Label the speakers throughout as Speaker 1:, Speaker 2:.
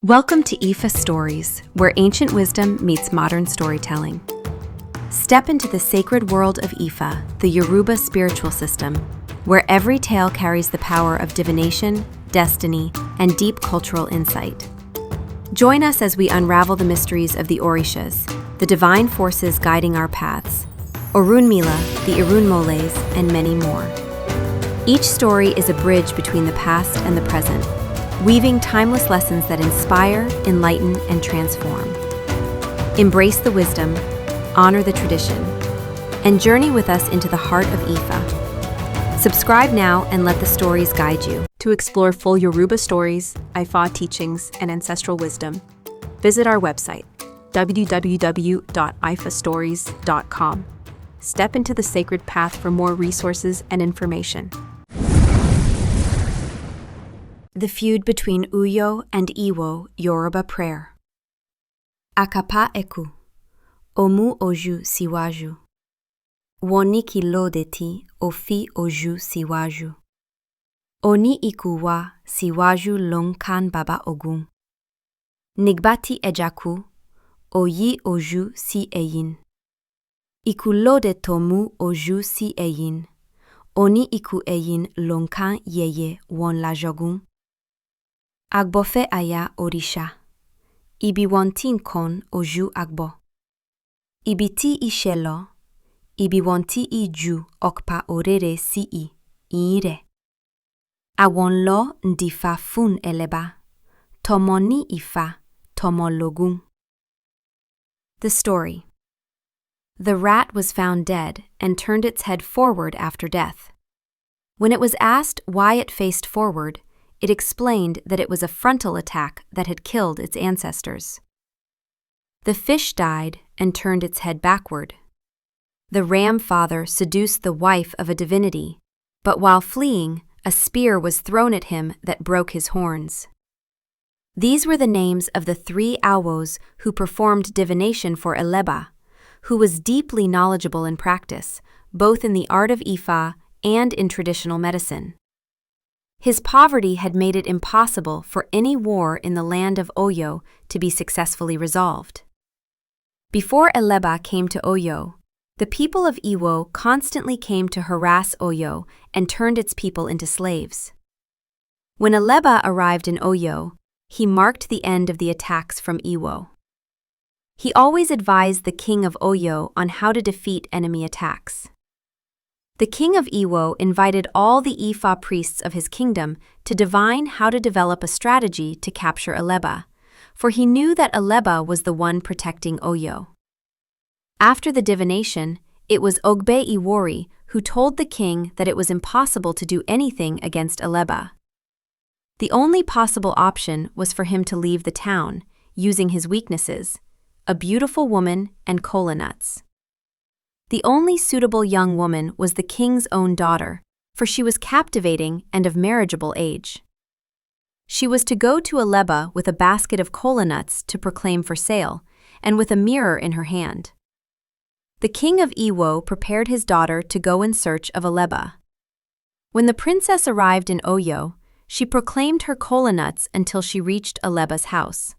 Speaker 1: Welcome to IFAStories, where ancient wisdom meets modern storytelling. Step into the sacred world of Ifa, the Yoruba spiritual system, where every tale carries the power of divination, destiny, and deep cultural insight. Join us as we unravel the mysteries of the Orishas, the divine forces guiding our paths, Orunmila, the Irunmoles, and many more. Each story is a bridge between the past and the present, weaving timeless lessons that inspire, enlighten, and transform. Embrace the wisdom, honor the tradition, and journey with us into the heart of Ifa. Subscribe now and let the stories guide you.
Speaker 2: To explore full Yoruba stories, IFA teachings, and ancestral wisdom, visit our website, www.ifastories.com. Step into the sacred path for more resources and information.
Speaker 1: The feud between Òyó and Ìwó Yoruba prayer. Akapa eku, omu oju siwaju. Woni ki lodeti ofi oju siwaju. Oni ikuwa siwaju longkan baba ogun. Nigbati ejaku, oyi oju si eyin. Iku lode tomu oju si eyin. Oni iku eyin longkan yeye won la jogun. Agbofe aya orisha. Ibi wontin kon oju agbo. Ibi ti ishelo. Ibi wonti iju okpa orere si ire. Awon lo ndifa fun Elegbá. Tomoni ifa tomologun. The story. The rat was found dead and turned its head forward after death. When it was asked why it faced forward, it explained that it was a frontal attack that had killed its ancestors. The fish died and turned its head backward. The ram father seduced the wife of a divinity, but while fleeing, a spear was thrown at him that broke his horns. These were the names of the 3 Òyós who performed divination for Elegbá, who was deeply knowledgeable in practice, both in the art of Ifa and in traditional medicine. His poverty had made it impossible for any war in the land of Òyó to be successfully resolved. Before Elegbá came to Òyó, the people of Ìwó constantly came to harass Òyó and turned its people into slaves. When Elegbá arrived in Òyó, he marked the end of the attacks from Ìwó. He always advised the king of Òyó on how to defeat enemy attacks. The king of Ìwó invited all the Ifa priests of his kingdom to divine how to develop a strategy to capture Elegbá, for he knew that Elegbá was the one protecting Òyó. After the divination, it was Ògbè-Ìwòrì who told the king that it was impossible to do anything against Elegbá. The only possible option was for him to leave the town, using his weaknesses, a beautiful woman and kola nuts. The only suitable young woman was the king's own daughter, for she was captivating and of marriageable age. She was to go to Elegbá with a basket of kola nuts to proclaim for sale, and with a mirror in her hand. The king of Ìwó prepared his daughter to go in search of Elegbá. When the princess arrived in Òyó, she proclaimed her kola nuts until she reached Elegbá's house.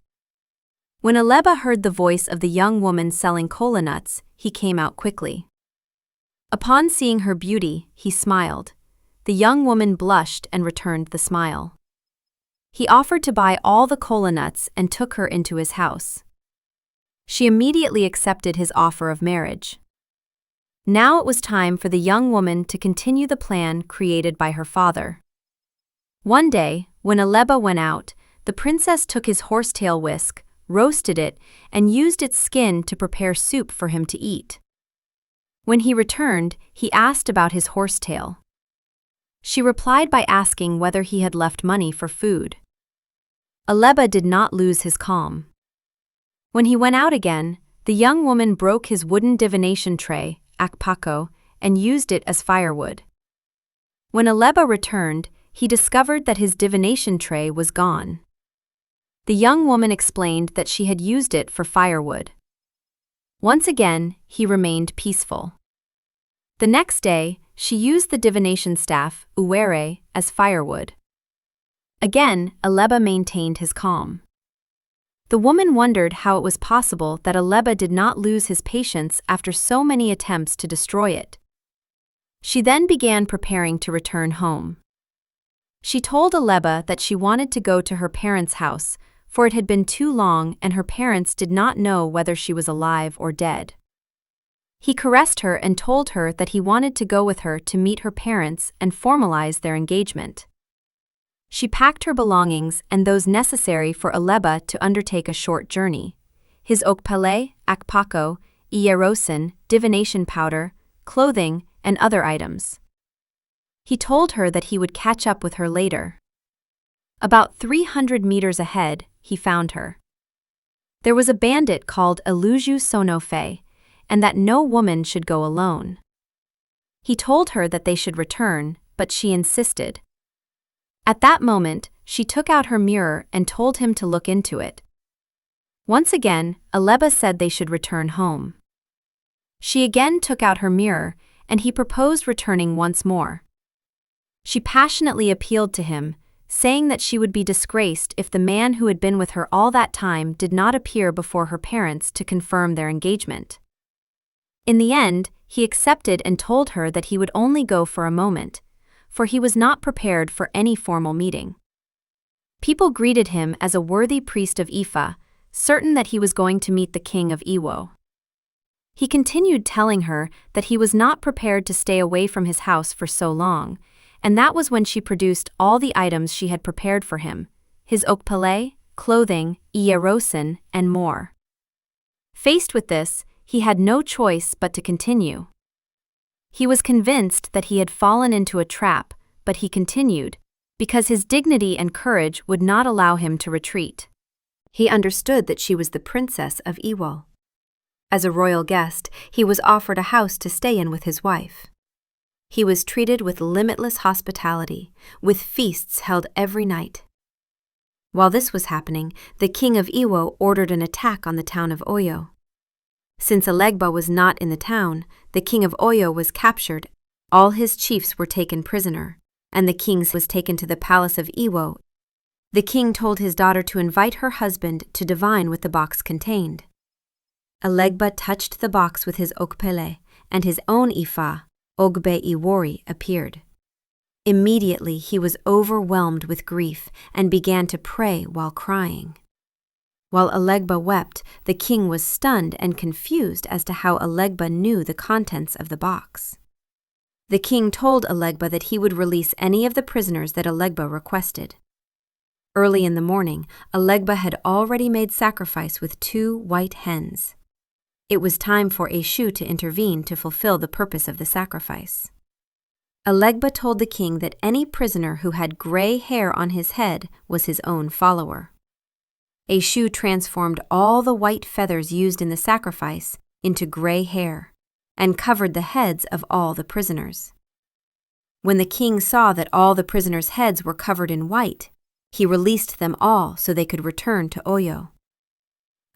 Speaker 1: When Elegbá heard the voice of the young woman selling kola nuts, he came out quickly. Upon seeing her beauty, he smiled. The young woman blushed and returned the smile. He offered to buy all the kola nuts and took her into his house. She immediately accepted his offer of marriage. Now it was time for the young woman to continue the plan created by her father. One day, when Elegbá went out, the princess took his horsetail whisk, roasted it, and used its skin to prepare soup for him to eat. When he returned, he asked about his horsetail. She replied by asking whether he had left money for food. Elegbá did not lose his calm. When he went out again, the young woman broke his wooden divination tray, akpako, and used it as firewood. When Elegbá returned, he discovered that his divination tray was gone. The young woman explained that she had used it for firewood. Once again, he remained peaceful. The next day, she used the divination staff, uwere, as firewood. Again, Elegbá maintained his calm.
Speaker 2: The woman wondered how it was possible that Elegbá did not lose his patience after so many attempts to destroy it. She then began preparing to return home. She told Elegbá that she wanted to go to her parents' house, for it had been too long and her parents did not know whether she was alive or dead. He caressed her and told her that he wanted to go with her to meet her parents and formalize their engagement. She packed her belongings and those necessary for Elegbá to undertake a short journey: his okpele, akpako, ierosin, divination powder, clothing, and other items. He told her that he would catch up with her later. About 300 meters ahead, he found her. There was a bandit called Eluju Sonofe, and that no woman should go alone. He told her that they should return, but she insisted. At that moment, she took out her mirror and told him to look into it. Once again, Elegbá said they should return home. She again took out her mirror, and he proposed returning once more. She passionately appealed to him, saying that she would be disgraced if the man who had been with her all that time did not appear before her parents to confirm their engagement. In the end, he accepted and told her that he would only go for a moment, for he was not prepared for any formal meeting. People greeted him as a worthy priest of Ifa, certain that he was going to meet the king of Ìwó. He continued telling her that he was not prepared to stay away from his house for so long, and that was when she produced all the items she had prepared for him: his okpele, clothing, ierosin, and more. Faced with this, he had no choice but to continue. He was convinced that he had fallen into a trap, but he continued, because his dignity and courage would not allow him to retreat. He understood that she was the princess of Ìwó. As a royal guest, he was offered a house to stay in with his wife. He was treated with limitless hospitality, with feasts held every night. While this was happening, the king of Ìwó ordered an attack on the town of Òyó. Since Elegbá was not in the town, the king of Òyó was captured, all his chiefs were taken prisoner, and the king was taken to the palace of Ìwó. The king told his daughter to invite her husband to divine what the box contained. Elegbá touched the box with his okpele, and his own Ifa, Ògbè-Ìwòrì, appeared. Immediately he was overwhelmed with grief and began to pray while crying. While Elegbá wept, the king was stunned and confused as to how Elegbá knew the contents of the box. The king told Elegbá that he would release any of the prisoners that Elegbá requested. Early in the morning, Elegbá had already made sacrifice with 2 white hens. It was time for Òyó to intervene to fulfill the purpose of the sacrifice. Elegbá told the king that any prisoner who had gray hair on his head was his own follower. Òyó transformed all the white feathers used in the sacrifice into gray hair, and covered the heads of all the prisoners. When the king saw that all the prisoners' heads were covered in white, he released them all so they could return to Òyó.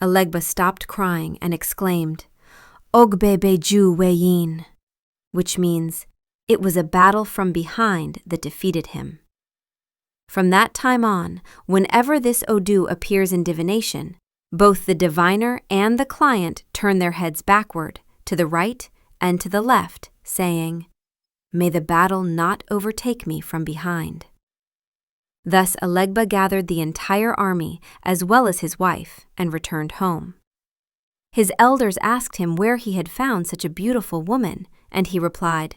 Speaker 2: Elegbá stopped crying and exclaimed, "Ògbè-Ìwòrì," which means, "It was a battle from behind that defeated him." From that time on, whenever this Odu appears in divination, both the diviner and the client turn their heads backward, to the right and to the left, saying, "May the battle not overtake me from behind." Thus Elegbá gathered the entire army, as well as his wife, and returned home. His elders asked him where he had found such a beautiful woman, and he replied,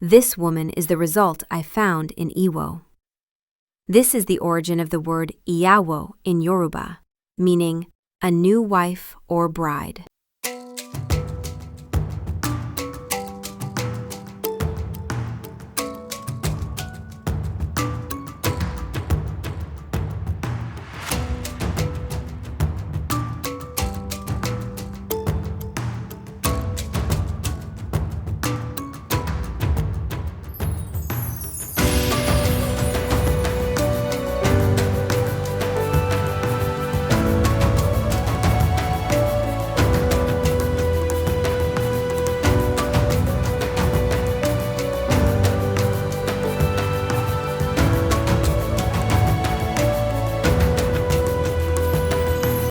Speaker 2: "This woman is the result I found in Ìwó." This is the origin of the word ìyàwó in Yoruba, meaning a new wife or bride.